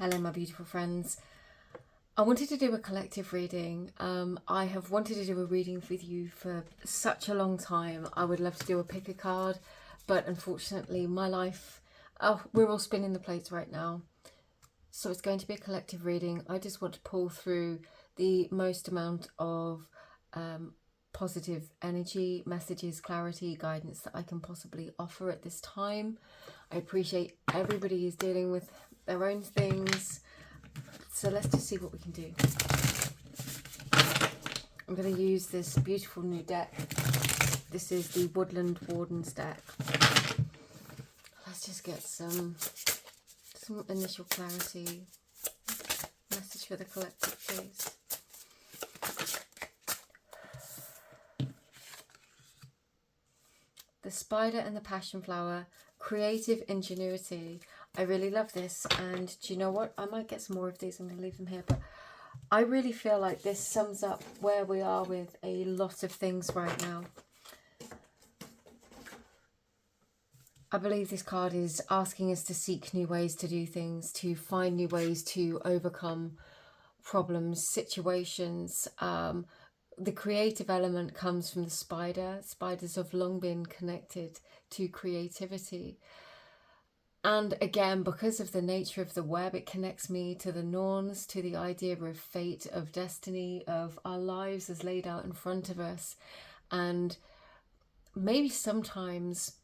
Hello, my beautiful friends. I wanted to do a collective reading. I have wanted to do a reading with you for such a long time. I would love to do a pick a card, but unfortunately my life, we're all spinning the plates right now. So it's going to be a collective reading. I just want to pull through the most amount of positive energy, messages, clarity, guidance that I can possibly offer at this time. I appreciate everybody is dealing with their own things. So let's just see what we can do. I'm going to use this beautiful new deck. This is the Woodland Wardens deck. Let's just get some initial clarity. Message for the collective, please. The Spider and the Passion Flower, creative ingenuity. I really love this, and do you know what? I might get some more of these. I'm going to leave them here, but I really feel like this sums up where we are with a lot of things right now. I believe this card is asking us to seek new ways to do things, to find new ways to overcome problems, situations. The creative element comes from the spider. Spiders have long been connected to creativity. And again, because of the nature of the web, it connects me to the Norns, to the idea of fate, of destiny, of our lives as laid out in front of us. And maybe sometimes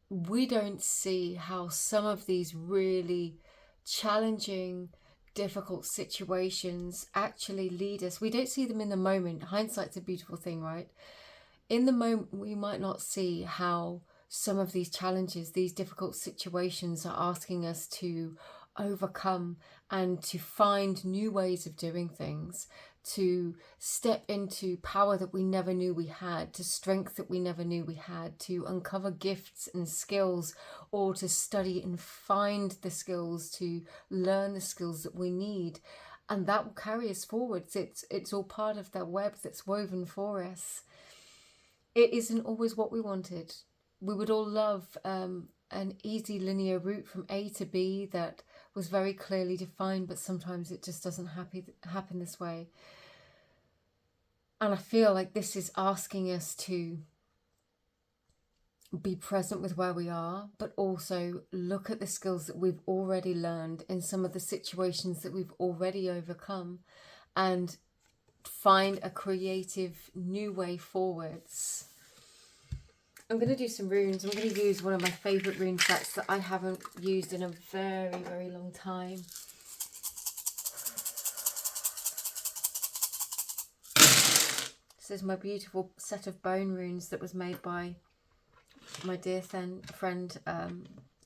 we don't see how some of these really challenging, difficult situations actually lead us. We don't see them in the moment. Hindsight's a beautiful thing, right? In the moment, we might not see how some of these challenges, these difficult situations are asking us to overcome and to find new ways of doing things, to step into power that we never knew we had, to strength that we never knew we had, to uncover gifts and skills, or to study and find the skills, to learn the skills that we need. And that will carry us forwards. It's all part of that web that's woven for us. It isn't always what we wanted. We would all love an easy linear route from A to B that was very clearly defined, but sometimes it just doesn't happen this way. And I feel like this is asking us to be present with where we are, but also look at the skills that we've already learned in some of the situations that we've already overcome and find a creative new way forwards. I'm going to do some runes. I'm going to use one of my favourite rune sets that I haven't used in a very, very long time. This is my beautiful set of bone runes that was made by my dear friend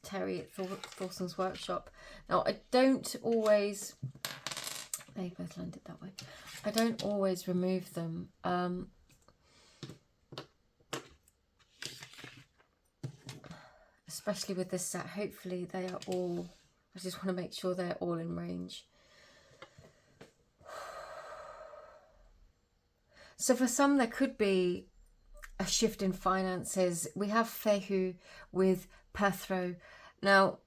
Terry at Thorsten's Workshop. Now, I don't always... They both landed that way. I don't always remove them. Especially with this set, hopefully they are all, I just want to make sure they're all in range. So for some, there could be a shift in finances. We have Fehu with Pethro. Now,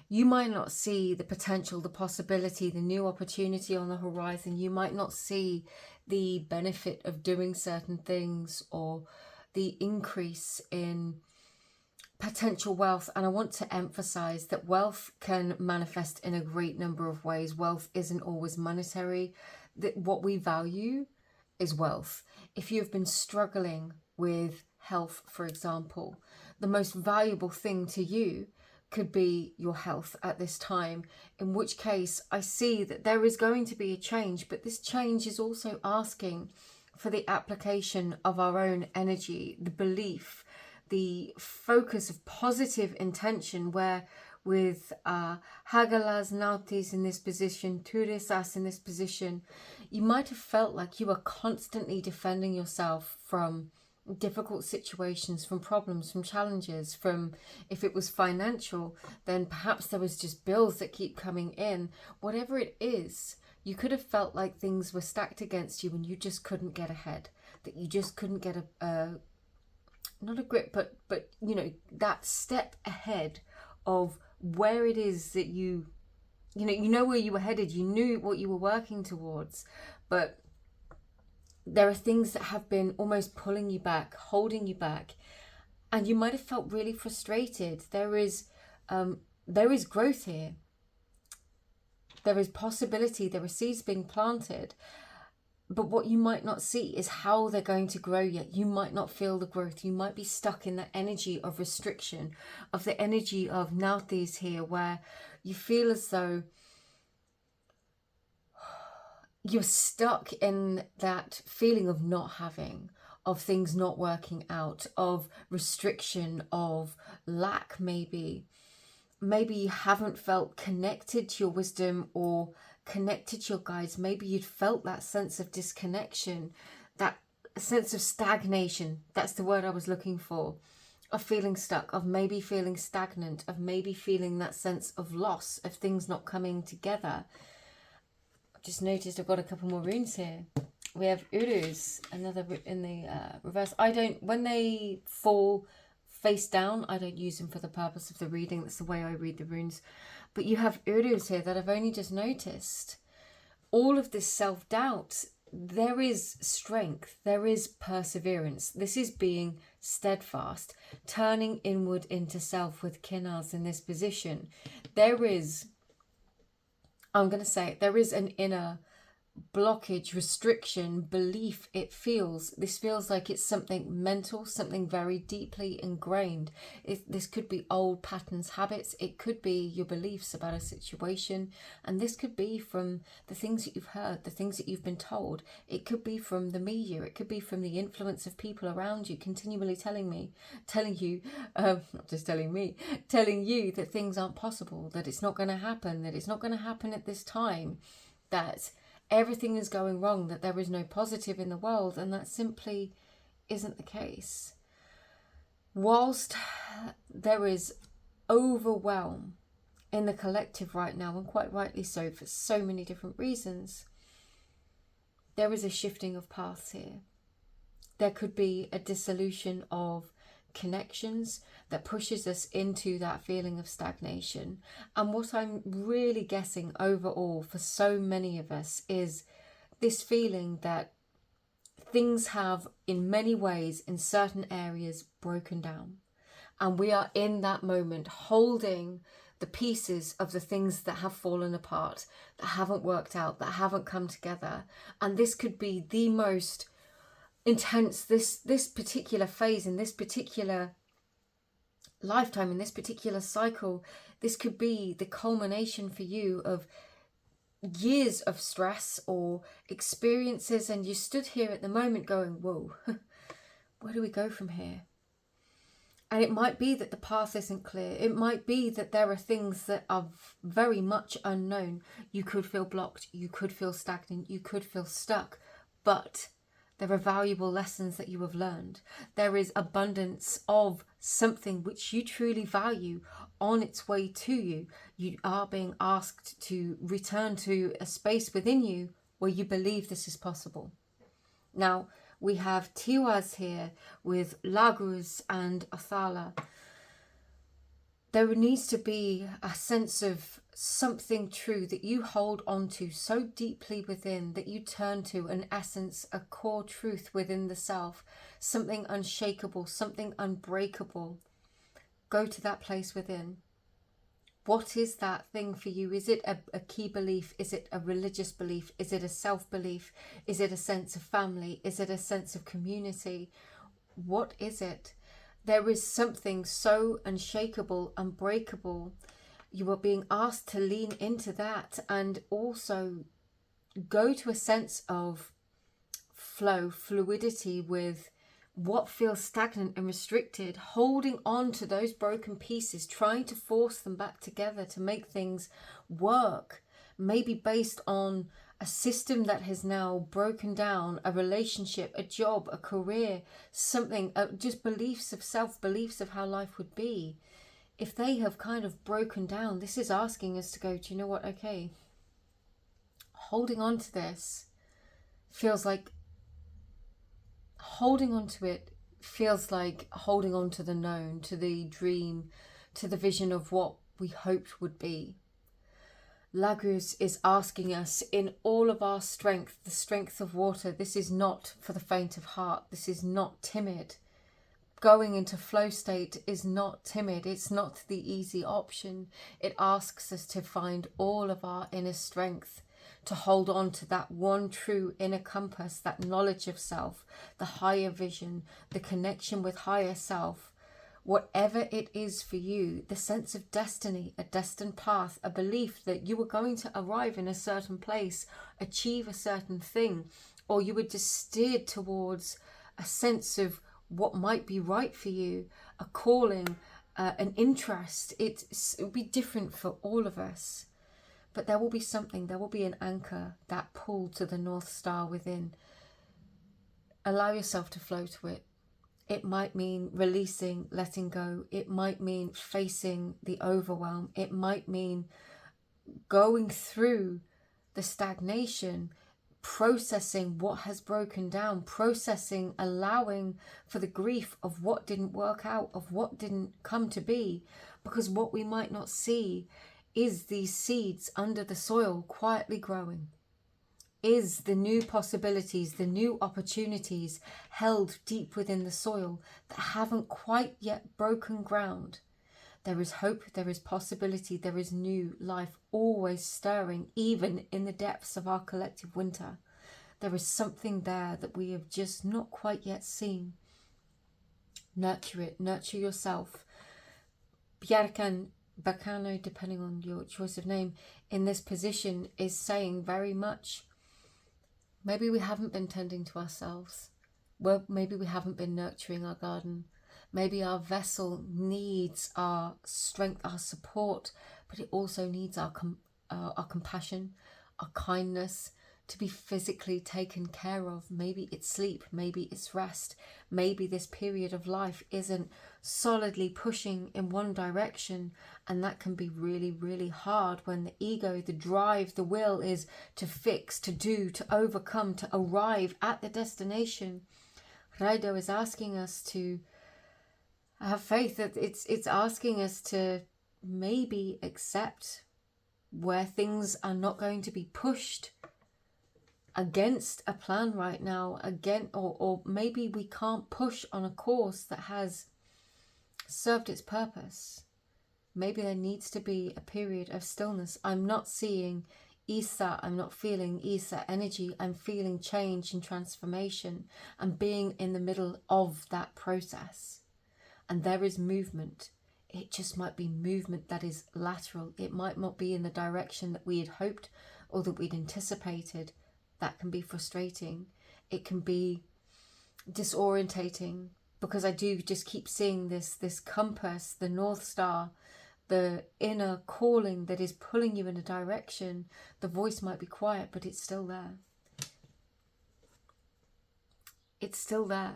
you might not see the potential, the possibility, the new opportunity on the horizon. You might not see the benefit of doing certain things or the increase in potential wealth. And I want to emphasize that wealth can manifest in a great number of ways. Wealth isn't always monetary. That what we value is wealth. If you've been struggling with health, for example, the most valuable thing to you could be your health at this time, in which case I see that there is going to be a change, but this change is also asking for the application of our own energy, the belief, the focus of positive intention, where with Hagalas Nautis in this position, Turisas in this position, you might have felt like you were constantly defending yourself from difficult situations, from problems, from challenges, from, if it was financial, then perhaps there was just bills that keep coming in. Whatever it is, you could have felt like things were stacked against you and you just couldn't get ahead, that you just couldn't get not a grip, but you know, that step ahead of where it is that you know where you were headed, you knew what you were working towards, but there are things that have been almost pulling you back, holding you back, and you might have felt really frustrated. There is growth here. There is possibility. There are seeds being planted. But what you might not see is how they're going to grow yet. You might not feel the growth. You might be stuck in that energy of restriction, of the energy of Nauthi's here, where you feel as though you're stuck in that feeling of not having, of things not working out, of restriction, of lack maybe. Maybe you haven't felt connected to your wisdom or connected to your guides. Maybe you'd felt that sense of disconnection, that sense of stagnation. That's the word I was looking for. Of feeling stuck, of maybe feeling stagnant, of maybe feeling that sense of loss, of things not coming together. I've just noticed I've got a couple more runes here. We have Uruz, another in the reverse. When they fall face down, I don't use them for the purpose of the reading. That's the way I read the runes. But you have Uruz here that I've only just noticed. All of this self-doubt, there is strength, there is perseverance. This is being steadfast, turning inward into self with Kinnars in this position. There is, I'm going to say it, there is an inner blockage, restriction, belief. This feels like it's something mental, something very deeply ingrained. This could be old patterns, habits. It could be your beliefs about a situation, and this could be from the things that you've heard, the things that you've been told. It could be from the media. It could be from the influence of people around you continually telling you that things aren't possible, that it's not going to happen, that it's not going to happen at this time, that everything is going wrong, that there is no positive in the world, and that simply isn't the case. Whilst there is overwhelm in the collective right now, and quite rightly so for so many different reasons, there is a shifting of paths here. There could be a dissolution of connections that pushes us into that feeling of stagnation. And what I'm really guessing overall for so many of us is this feeling that things have in many ways in certain areas broken down, and we are in that moment holding the pieces of the things that have fallen apart, that haven't worked out, that haven't come together. And this could be the most intense, this particular phase, in this particular lifetime, in this particular cycle. This could be the culmination for you of years of stress or experiences, and you stood here at the moment going, whoa, where do we go from here? And it might be that the path isn't clear. It might be that there are things that are very much unknown. You could feel blocked, you could feel stagnant, you could feel stuck, but there are valuable lessons that you have learned. There is abundance of something which you truly value on its way to you. You are being asked to return to a space within you where you believe this is possible. Now, we have Tiwaz here with Laguz and Othala. There needs to be a sense of something true that you hold on to so deeply within, that you turn to an essence, a core truth within the self, something unshakable, something unbreakable. Go to that place within. What is that thing for you? Is it a key belief? Is it a religious belief? Is it a self-belief? Is it a sense of family? Is it a sense of community? What is it? There is something so unshakable, unbreakable. You are being asked to lean into that and also go to a sense of flow, fluidity with what feels stagnant and restricted, holding on to those broken pieces, trying to force them back together to make things work, maybe based on a system that has now broken down, a relationship, a job, a career, something, just beliefs of self, beliefs of how life would be. If they have kind of broken down, this is asking us to go, do you know what? Okay, holding on to this feels like holding on to it feels like holding on to the known, to the dream, to the vision of what we hoped would be. Laguz is asking us in all of our strength, the strength of water. This is not for the faint of heart. This is not timid. Going into flow state is not timid. It's not the easy option. It asks us to find all of our inner strength, to hold on to that one true inner compass, that knowledge of self, the higher vision, the connection with higher self. Whatever it is for you, the sense of destiny, a destined path, a belief that you were going to arrive in a certain place, achieve a certain thing, or you were just steered towards a sense of what might be right for you, a calling, an interest. It'll be different for all of us. But there will be something, there will be an anchor, that pull to the North Star within. Allow yourself to flow to it. It might mean releasing, letting go. It might mean facing the overwhelm. It might mean going through the stagnation, processing what has broken down, processing, allowing for the grief of what didn't work out, of what didn't come to be. Because what we might not see is these seeds under the soil quietly growing. Is the new possibilities, the new opportunities held deep within the soil that haven't quite yet broken ground. There is hope, there is possibility, there is new life always stirring, even in the depths of our collective winter. There is something there that we have just not quite yet seen. Nurture it, nurture yourself. Bjarkan Bacano, depending on your choice of name, in this position is saying very much, maybe we haven't been tending to ourselves. Well, maybe we haven't been nurturing our garden. Maybe our vessel needs our strength, our support, but it also needs our compassion, our kindness, to be physically taken care of. Maybe it's sleep, maybe it's rest. Maybe this period of life isn't solidly pushing in one direction, and that can be really, really hard when the ego, the drive, the will is to fix, to do, to overcome, to arrive at the destination. Raido is asking us to have faith that it's asking us to maybe accept where things are not going to be pushed against a plan right now, again, or maybe we can't push on a course that has served its purpose. Maybe there needs to be a period of stillness. I'm not seeing Isa, I'm not feeling Isa energy. I'm feeling change and transformation and being in the middle of that process. And there is movement. It just might be movement that is lateral. It might not be in the direction that we had hoped or that we'd anticipated. That can be frustrating. It can be disorientating, because I do just keep seeing this compass, the North Star, the inner calling that is pulling you in a direction. The voice might be quiet, but it's still there. It's still there.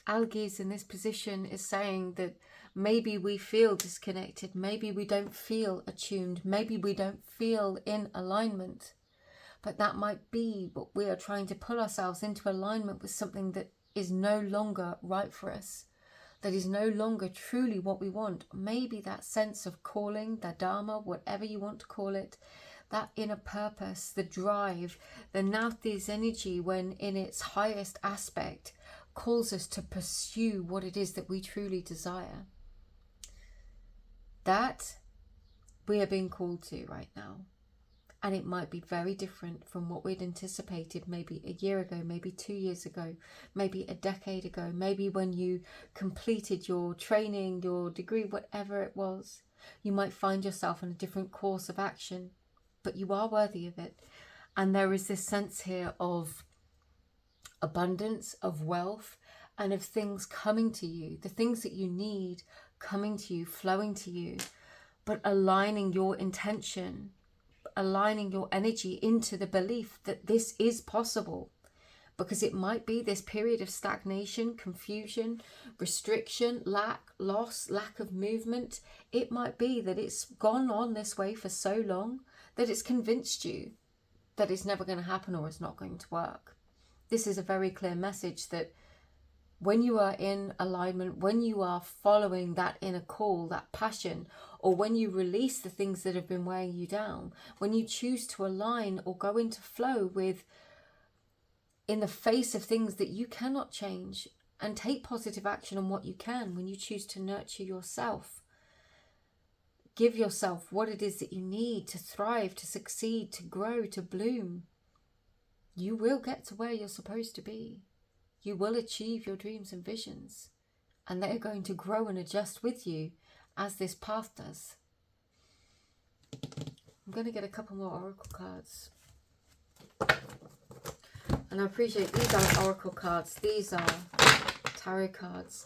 Algiz in this position is saying that maybe we feel disconnected, maybe we don't feel attuned, maybe we don't feel in alignment. But that might be what we are trying to pull ourselves into alignment with, something that is no longer right for us, that is no longer truly what we want. Maybe that sense of calling, the Dharma, whatever you want to call it, that inner purpose, the drive, the Nauthi's energy, when in its highest aspect, calls us to pursue what it is that we truly desire. That we are being called to right now. And it might be very different from what we'd anticipated maybe a year ago, maybe 2 years ago, maybe a decade ago, maybe when you completed your training, your degree, whatever it was. You might find yourself on a different course of action, but you are worthy of it. And there is this sense here of abundance, of wealth, and of things coming to you, the things that you need coming to you, flowing to you, but aligning your intention, aligning your energy into the belief that this is possible. Because it might be this period of stagnation, confusion, restriction, lack, loss, lack of movement. It might be that it's gone on this way for so long that it's convinced you that it's never going to happen or it's not going to work. This is a very clear message that When you are in alignment, when you are following that inner call, that passion, or when you release the things that have been weighing you down, when you choose to align or go into flow with, in the face of things that you cannot change, and take positive action on what you can, when you choose to nurture yourself, give yourself what it is that you need to thrive, to succeed, to grow, to bloom, you will get to where you're supposed to be. You will achieve your dreams and visions, and they're going to grow and adjust with you as this path does. I'm going to get a couple more oracle cards. And I appreciate these aren't oracle cards, these are tarot cards.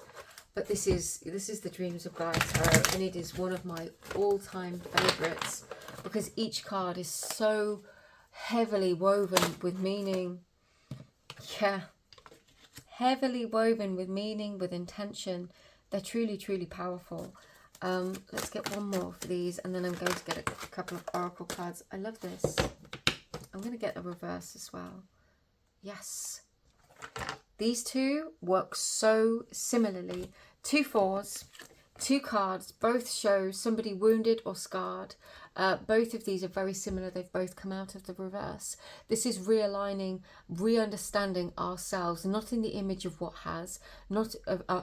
But this is the Dreams of Gaia Tarot, and it is one of my all-time favourites because each card is so heavily woven with meaning. Yeah, heavily woven with meaning, with intention. They're truly, truly powerful. Let's get one more for these, and then I'm going to get a couple of oracle cards. I love this. I'm going to get a reverse as well. Yes. These two work so similarly. 2 fours, 2 cards, both show somebody wounded or scarred. Both of these are very similar. They've both come out of the reverse. This is realigning, re-understanding ourselves, not in the image of what has, not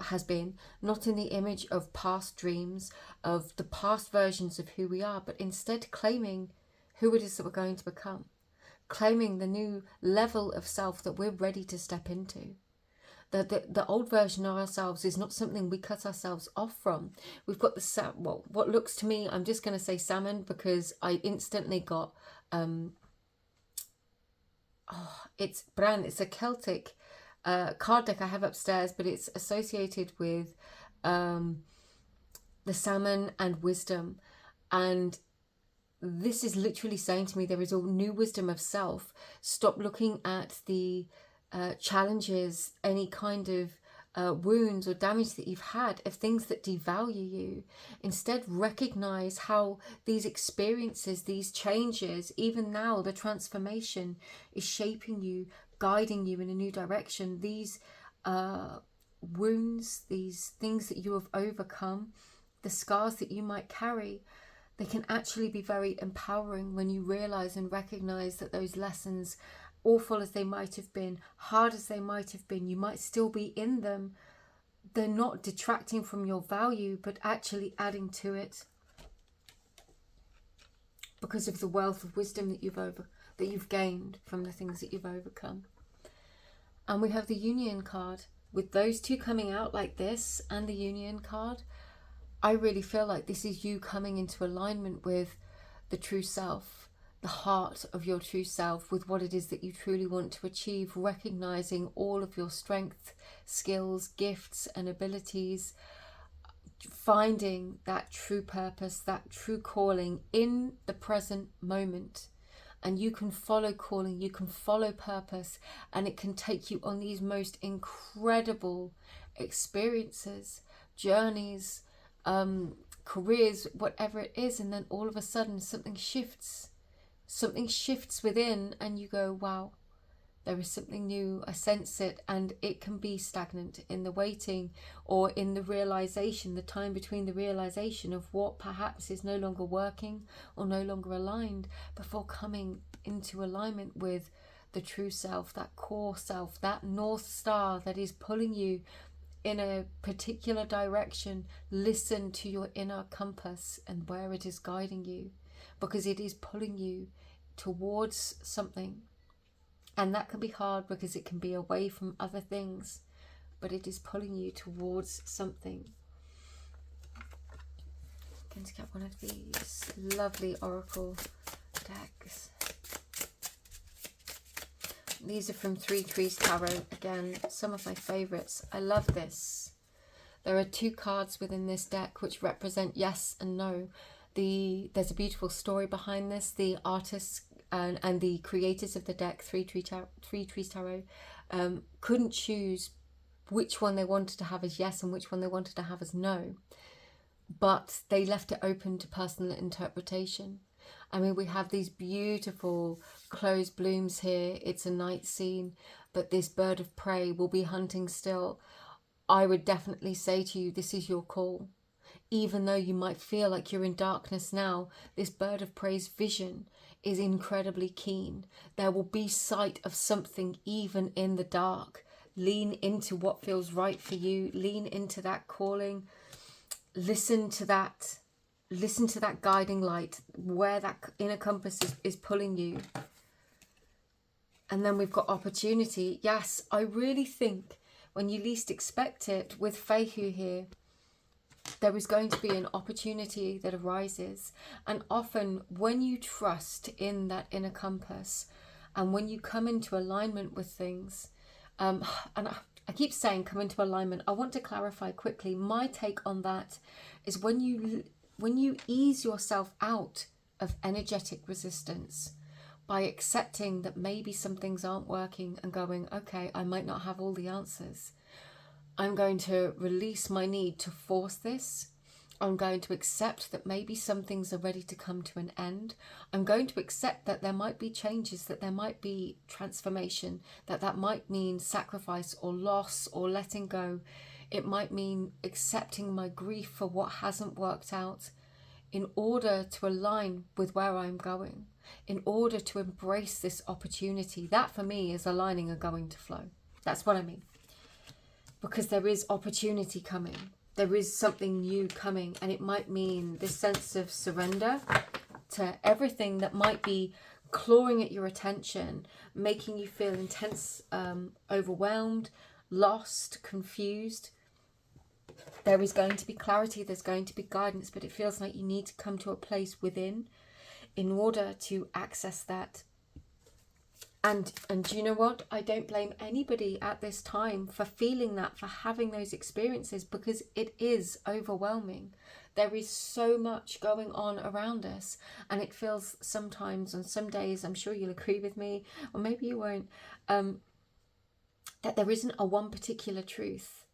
has been, not in the image of past dreams, of the past versions of who we are, but instead claiming who it is that we're going to become, claiming the new level of self that we're ready to step into. The old version of ourselves is not something we cut ourselves off from. We've got the, well, what looks to me, I'm just going to say salmon because I instantly got, it's Bran, it's a Celtic card deck I have upstairs, but it's associated with the salmon and wisdom. And this is literally saying to me, there is a new wisdom of self. Stop looking at the challenges, any kind of wounds or damage that you've had, of things that devalue you. Instead, recognize how these experiences, these changes, even now the transformation is shaping you, guiding you in a new direction. These wounds, these things that you have overcome, the scars that you might carry, they can actually be very empowering when you realize and recognize that those lessons, awful as they might have been, hard as they might have been, you might still be in them. They're not detracting from your value, but actually adding to it because of the wealth of wisdom that you've gained from the things that you've overcome. And we have the Union card. With those two coming out like this and the Union card, I really feel like this is you coming into alignment with the true self, the heart of your true self, with what it is that you truly want to achieve, recognizing all of your strengths, skills, gifts and abilities, finding that true purpose, that true calling in the present moment. And you can follow calling, you can follow purpose, and it can take you on these most incredible experiences, journeys, careers, whatever it is. And then all of a sudden something shifts within, and you go, wow, there is something new. I sense it. And it can be stagnant in the waiting, or in the realization, the time between the realization of what perhaps is no longer working or no longer aligned, before coming into alignment with the true self, that core self, that North Star that is pulling you in a particular direction. Listen to your inner compass and where it is guiding you, because it is pulling you towards something. And that can be hard because it can be away from other things, but it is pulling you towards something. I'm going to get one of these lovely oracle decks. These are from Three Trees Tarot. Again, some of my favorites. I love this. There are 2 cards within this deck which represent yes and no. There's a beautiful story behind this. The artists and the creators of the deck, Three Trees Tarot, couldn't choose which one they wanted to have as yes and which one they wanted to have as no. But they left it open to personal interpretation. I mean, we have these beautiful closed blooms here. It's a night scene, but this bird of prey will be hunting still. I would definitely say to you, this is your call. Even though you might feel like you're in darkness now, this bird of prey's vision is incredibly keen. There will be sight of something even in the dark. Lean into what feels right for you. Lean into that calling. Listen to that. Listen to that guiding light, where that inner compass is pulling you. And then we've got opportunity. Yes, I really think when you least expect it, with Fehu here, there is going to be an opportunity that arises. And often when you trust in that inner compass and when you come into alignment with things, and I keep saying come into alignment, I want to clarify quickly. My take on that is when you ease yourself out of energetic resistance by accepting that maybe some things aren't working and going, okay, I might not have all the answers. I'm going to release my need to force this. I'm going to accept that maybe some things are ready to come to an end. I'm going to accept that there might be changes, that there might be transformation, that might mean sacrifice or loss or letting go. It might mean accepting my grief for what hasn't worked out in order to align with where I'm going, in order to embrace this opportunity. That for me is aligning and going to flow. That's what I mean. Because there is opportunity coming. There is something new coming. And it might mean this sense of surrender to everything that might be clawing at your attention, making you feel intense, overwhelmed, lost, confused. There is going to be clarity. There's going to be guidance. But it feels like you need to come to a place within in order to access that. And you know what? I don't blame anybody at this time for feeling that, for having those experiences, because it is overwhelming. There is so much going on around us, and it feels sometimes, on some days, I'm sure you'll agree with me, or maybe you won't, that there isn't a one particular truth,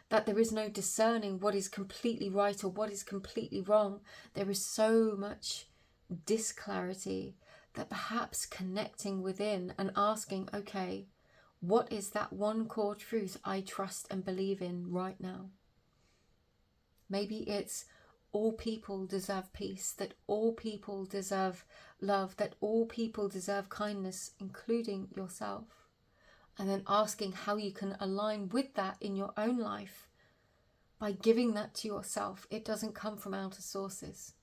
that there is no discerning what is completely right or what is completely wrong. There is so much disclarity that perhaps connecting within and asking, okay, what is that one core truth I trust and believe in right now? Maybe it's all people deserve peace, that all people deserve love, that all people deserve kindness, including yourself. And then asking how you can align with that in your own life by giving that to yourself. It doesn't come from outer sources.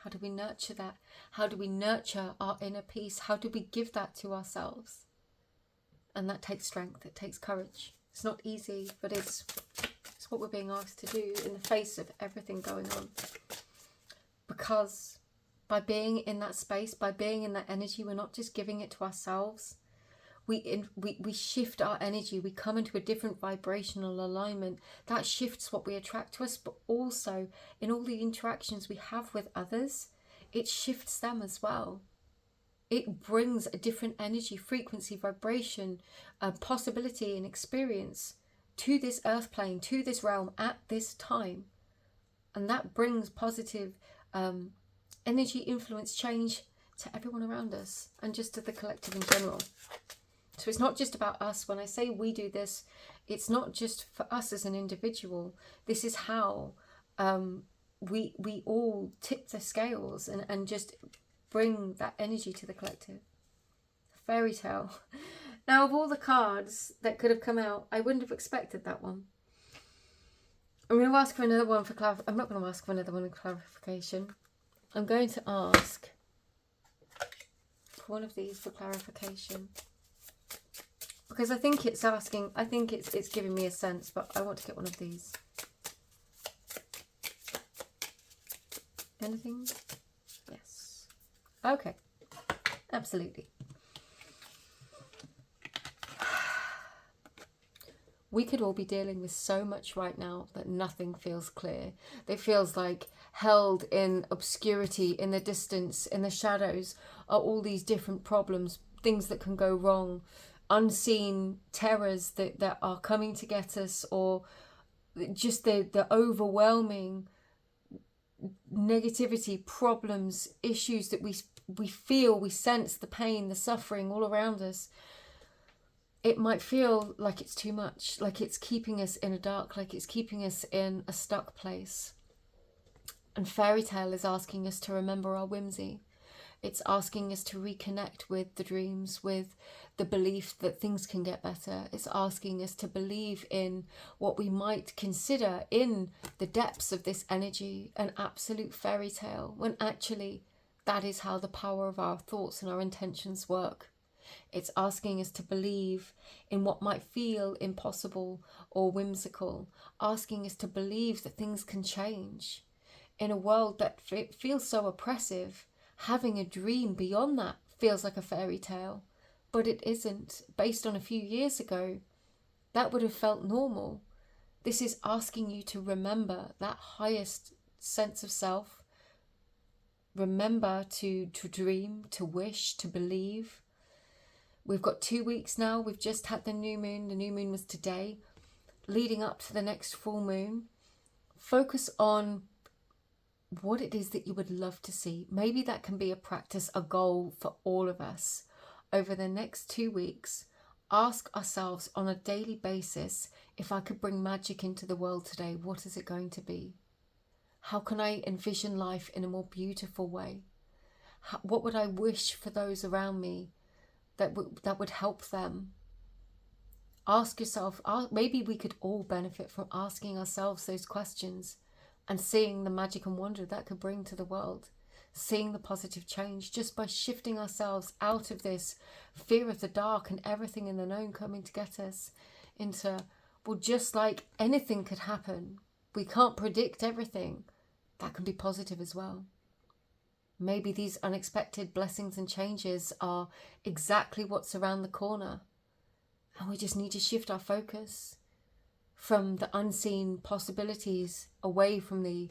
How do we nurture that? How do we nurture our inner peace? How do we give that to ourselves? And that takes strength. It takes courage. It's not easy, but it's what we're being asked to do in the face of everything going on. Because by being in that space, by being in that energy, we're not just giving it to ourselves. We shift our energy. We come into a different vibrational alignment. That shifts what we attract to us, but also in all the interactions we have with others, it shifts them as well. It brings a different energy, frequency, vibration, possibility and experience to this earth plane, to this realm at this time. And that brings positive energy, influence, change to everyone around us and just to the collective in general. So it's not just about us. When I say we do this, it's not just for us as an individual. This is how we all tip the scales and just bring that energy to the collective. Fairy tale. Now, of all the cards that could have come out, I wouldn't have expected that one. I'm going to ask for another one for I'm not going to ask for another one in clarification. I'm going to ask for one of these for clarification. Because I think it's asking, I think it's giving me a sense, but I want to get one of these. Anything? Yes. Okay. Absolutely. We could all be dealing with so much right now that nothing feels clear. It feels like held in obscurity, in the distance, in the shadows are all these different problems, things that can go wrong, unseen terrors that are coming to get us, or just the overwhelming negativity, problems, issues that we feel, we sense the pain, the suffering all around us. it might feel like it's too much, like it's keeping us in a dark, like it's keeping us in a stuck place. And fairy tale is asking us to remember our whimsy. It's asking us to reconnect with the dreams, with the belief that things can get better. It's asking us to believe in what we might consider in the depths of this energy an absolute fairy tale, when actually that is how the power of our thoughts and our intentions work. It's asking us to believe in what might feel impossible or whimsical, asking us to believe that things can change. In a world that feels so oppressive, having a dream beyond that feels like a fairy tale, but it isn't. Based on a few years ago, that would have felt normal. This is asking you to remember that highest sense of self. Remember to dream, to wish, to believe. We've got 2 weeks now. We've just had the new moon. The new moon was today, leading up to the next full moon. Focus on what it is that you would love to see. Maybe that can be a practice, a goal for all of us. Over the next 2 weeks, ask ourselves on a daily basis, if I could bring magic into the world today, what is it going to be? How can I envision life in a more beautiful way? What would I wish for those around me that would help them? Ask yourself, maybe we could all benefit from asking ourselves those questions and seeing the magic and wonder that could bring to the world, seeing the positive change just by shifting ourselves out of this fear of the dark and everything in the known coming to get us into, well, just like anything could happen, we can't predict everything, that can be positive as well. Maybe these unexpected blessings and changes are exactly what's around the corner, and we just need to shift our focus from the unseen possibilities away from the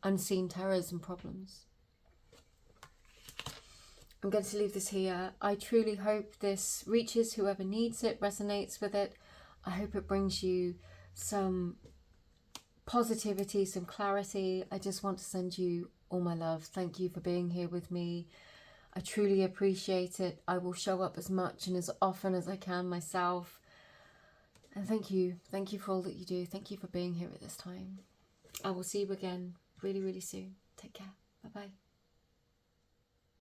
unseen terrors and problems. I'm going to leave this here. I truly hope this reaches whoever needs it, resonates with it. I hope it brings you some positivity, some clarity. I just want to send you all my love. Thank you for being here with me. I truly appreciate it. I will show up as much and as often as I can myself. And thank you for all that you do. Thank you for being here at this time. I will see you again really, really soon. Take care. Bye-bye.